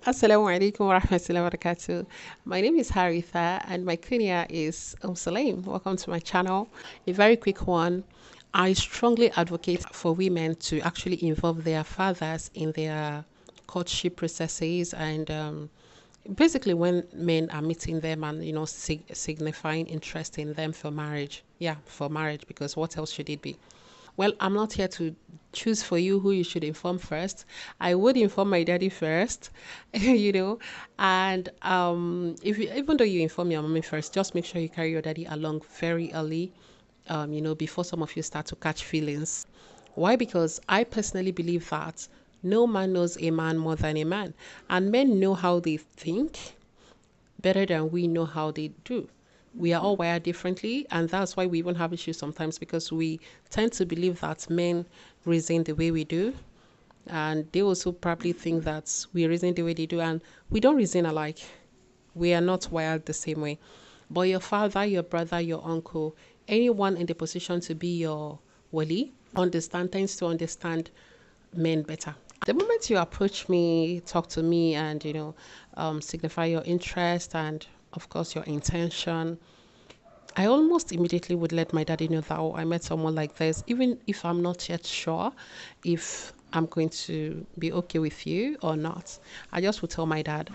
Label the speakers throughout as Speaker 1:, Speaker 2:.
Speaker 1: Assalamu alaikum wa rahmatullahi wa barakatuh. My name is Haritha and my kunya is Salim. Welcome to my channel. A very quick one. I strongly advocate for women to actually involve their fathers in their courtship processes and basically when men are meeting them and signifying interest in them for marriage. Yeah, for marriage, because what else should it be? Well, I'm not here to choose for you who you should inform first. I would inform my daddy first, you know. And if you, even though you inform your mommy first, just make sure you carry your daddy along very early, before some of you start to catch feelings. Why? Because I personally believe that no man knows a man more than a man, and men know how they think better than we know how they do. We are all wired differently, and that's why we even have issues sometimes because we tend to believe that men reason the way we do, and they also probably think that we reason the way they do, and we don't reason alike. We are not wired the same way. But your father, your brother, your uncle, anyone in the position to be your wali, tends to understand men better. The moment you approach me, talk to me, and signify your interest and, of course, your intention, I almost immediately would let my daddy know that, oh, I met someone like this, even if I'm not yet sure if I'm going to be okay with you or not. I just would tell my dad,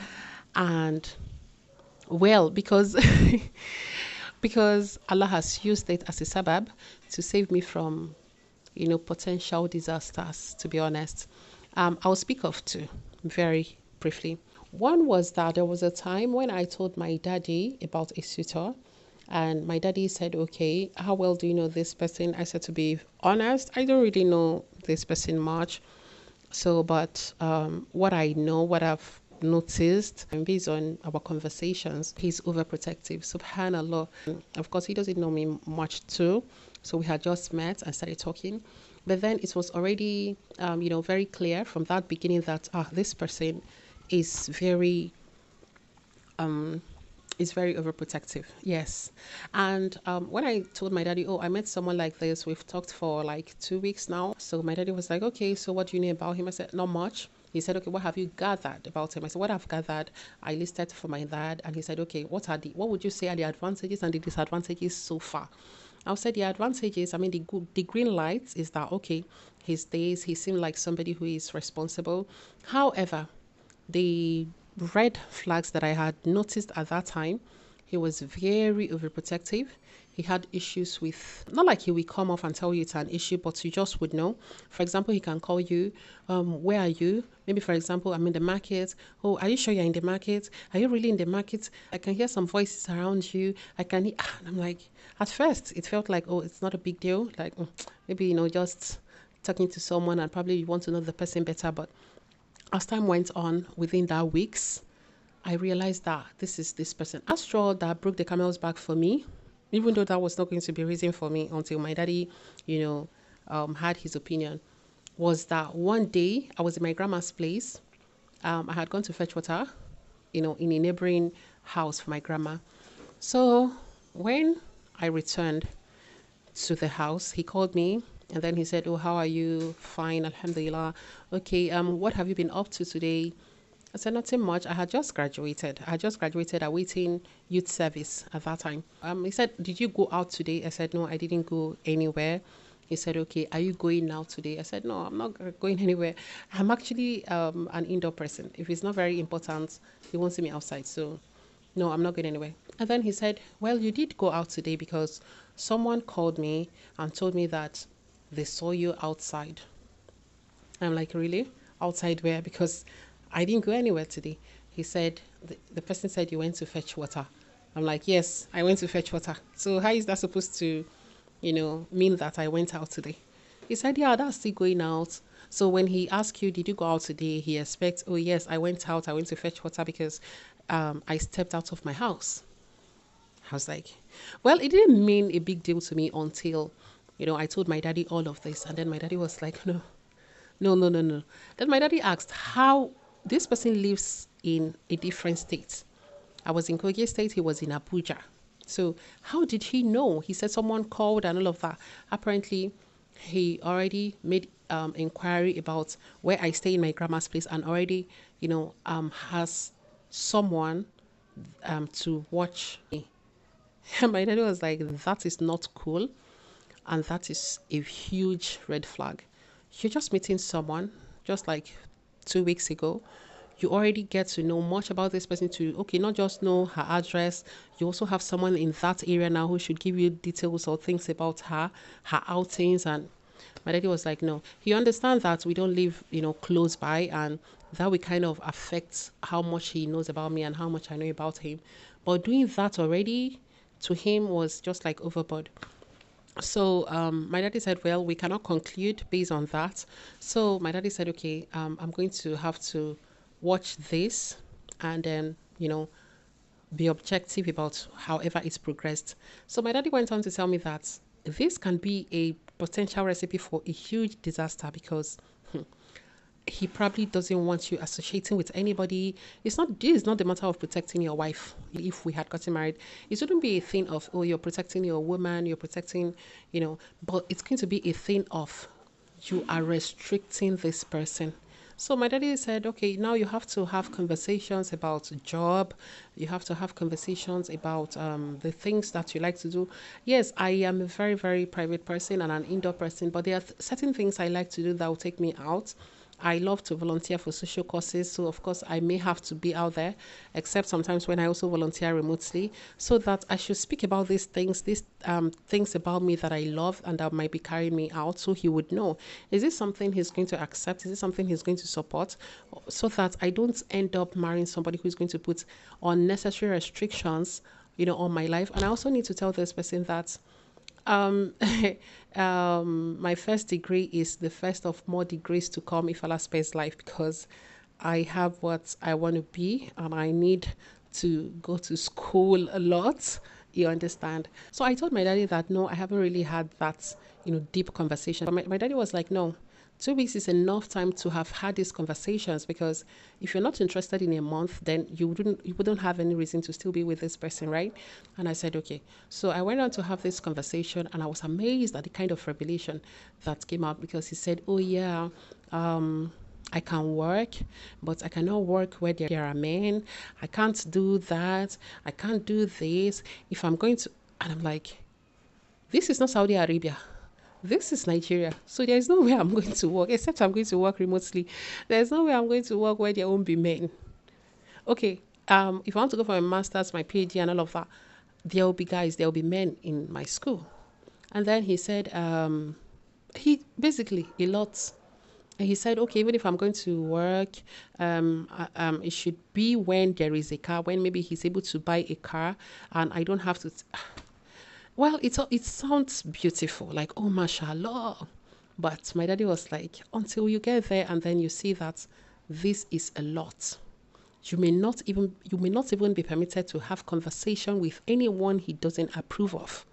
Speaker 1: and well, because because Allah has used it as a sabab to save me from potential disasters, to be honest. I'll speak of two very briefly. One was that there was a time when I told my daddy about a suitor, and my daddy said, okay, how well do you know this person? I said, to be honest, I don't really know this person much. So, but what I know, what I've noticed, and based on our conversations, he's overprotective. Subhanallah. Of course, he doesn't know me much too. So we had just met and started talking. But then it was already, very clear from that beginning that this person is very overprotective. Yes. And when I told my daddy, oh, I met someone like this, we've talked for like 2 weeks now. So my daddy was like, okay, so what do you know about him? I said, not much. He said, okay, what have you gathered about him? I said, what I've gathered, I listed for my dad. And he said, okay, what would you say are the advantages and the disadvantages so far? I would say the advantages, I mean, the green lights is that, okay, he seemed like somebody who is responsible. However, the red flags that I had noticed at that time, he was very overprotective. He had issues with, not like he will come off and tell you it's an issue, but you just would know. For example, he can call you, where are you? Maybe, for example, I'm in the market. Oh, are you sure you're in the market? Are you really in the market? I can hear some voices around you. And I'm like, at first, it felt like, oh, it's not a big deal. Like, maybe, just talking to someone and probably you want to know the person better. But as time went on, within that weeks, I realized that this is this person. A straw that broke the camel's back for me, even though that was not going to be a reason for me until my daddy, had his opinion, was that one day I was in my grandma's place. I had gone to fetch water, in a neighboring house for my grandma. So when I returned to the house, he called me and then he said, oh, how are you? Fine, alhamdulillah. Okay, what have you been up to today? I said, nothing much. I had just graduated. Awaiting youth service at that time. He said, did you go out today? I said, no, I didn't go anywhere. He said, okay, are you going out today? I said, no, I'm not going anywhere. I'm actually an indoor person. If it's not very important, he won't see me outside. So no, I'm not going anywhere. And then he said, well, you did go out today because someone called me and told me that they saw you outside. I'm like, really? Outside where? Because I didn't go anywhere today. He said, the person said you went to fetch water. I'm like, yes, I went to fetch water. So how is that supposed to, mean that I went out today? He said, yeah, that's still going out. So when he asks you, did you go out today? He expects, oh, yes, I went out. I went to fetch water because I stepped out of my house. I was like, well, it didn't mean a big deal to me until, I told my daddy all of this. And then my daddy was like, no, no, no, no, no. Then my daddy asked how this person lives in a different state. I was in Kogi State, he was in Abuja. So how did he know? He said someone called and all of that. Apparently, He already made inquiry about where I stay in my grandma's place, and already, has someone to watch me. And my daddy was like, that is not cool. And that is a huge red flag. You're just meeting someone, just like 2 weeks ago. You already get to know much about this person to, okay, not just know her address. You also have someone in that area now who should give you details or things about her outings. And my daddy was like, no, he understands that we don't live, close by, and that will kind of affect how much he knows about me and how much I know about him. But doing that already to him was just like overboard. So my daddy said, well, we cannot conclude based on that. So my daddy said, okay, I'm going to have to watch this and then, be objective about however it's progressed. So my daddy went on to tell me that this can be a potential recipe for a huge disaster because he probably doesn't want you associating with anybody. This is not the matter of protecting your wife. If we had gotten married, it wouldn't be a thing of, oh, you're protecting your woman, you're protecting, but it's going to be a thing of you are restricting this person. So my daddy said, okay, now you have to have conversations about job. You have to have conversations about the things that you like to do. Yes, I am a very, very private person and an indoor person, but there are certain things I like to do that will take me out. I love to volunteer for social causes, so of course I may have to be out there, except sometimes when I also volunteer remotely, so that I should speak about these things about me that I love and that might be carrying me out, so he would know, is this something he's going to accept? Is this something he's going to support? So that I don't end up marrying somebody who's going to put unnecessary restrictions, on my life. And I also need to tell this person that um, my first degree is the first of more degrees to come if Allah spares life, because I have what I want to be and I need to go to school a lot. You understand? So I told my daddy that no, I haven't really had that, deep conversation. But my daddy was like, no, 2 weeks is enough time to have had these conversations, because if you're not interested in a month, then you wouldn't have any reason to still be with this person, right? And I said, okay. So I went on to have this conversation, and I was amazed at the kind of revelation that came out, because he said, oh yeah, I can work, but I cannot work where there are men. I can't do that. I can't do this. If I'm going to, and I'm like, this is not Saudi Arabia. This is Nigeria. So there is no way I'm going to work, except I'm going to work remotely. There's no way I'm going to work where there won't be men. Okay. If I want to go for my master's, my PhD and all of that, there will be guys, there will be men in my school. And then he said, he basically a lot. And he said, okay, even if I'm going to work, it should be when there is a car, when maybe he's able to buy a car and I don't have to. Well, it sounds beautiful, like, oh, mashallah. But my daddy was like, until you get there and then you see that this is a lot. You may not even be permitted to have conversation with anyone he doesn't approve of,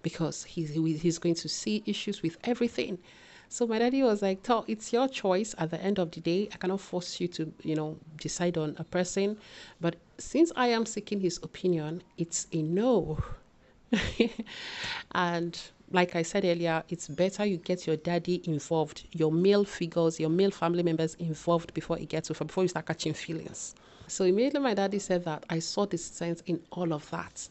Speaker 1: because he's going to see issues with everything. So my daddy was like, it's your choice at the end of the day. I cannot force you to, decide on a person. But since I am seeking his opinion, it's a no. And like I said earlier, it's better you get your daddy involved, your male figures, your male family members involved before before you start catching feelings. So immediately my daddy said that, I saw the sense in all of that.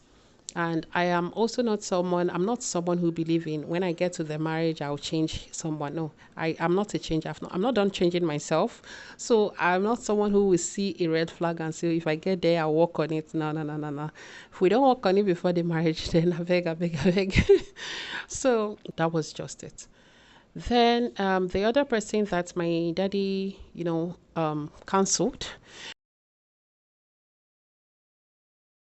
Speaker 1: And I am also I'm not someone who believe in when I get to the marriage, I'll change someone. No, I'm not a changer. I'm not done changing myself. So I'm not someone who will see a red flag and say, if I get there, I'll work on it. No, no, no, no, no. If we don't work on it before the marriage, then I beg, I beg, I beg. So that was just it. Then the other person that my daddy, cancelled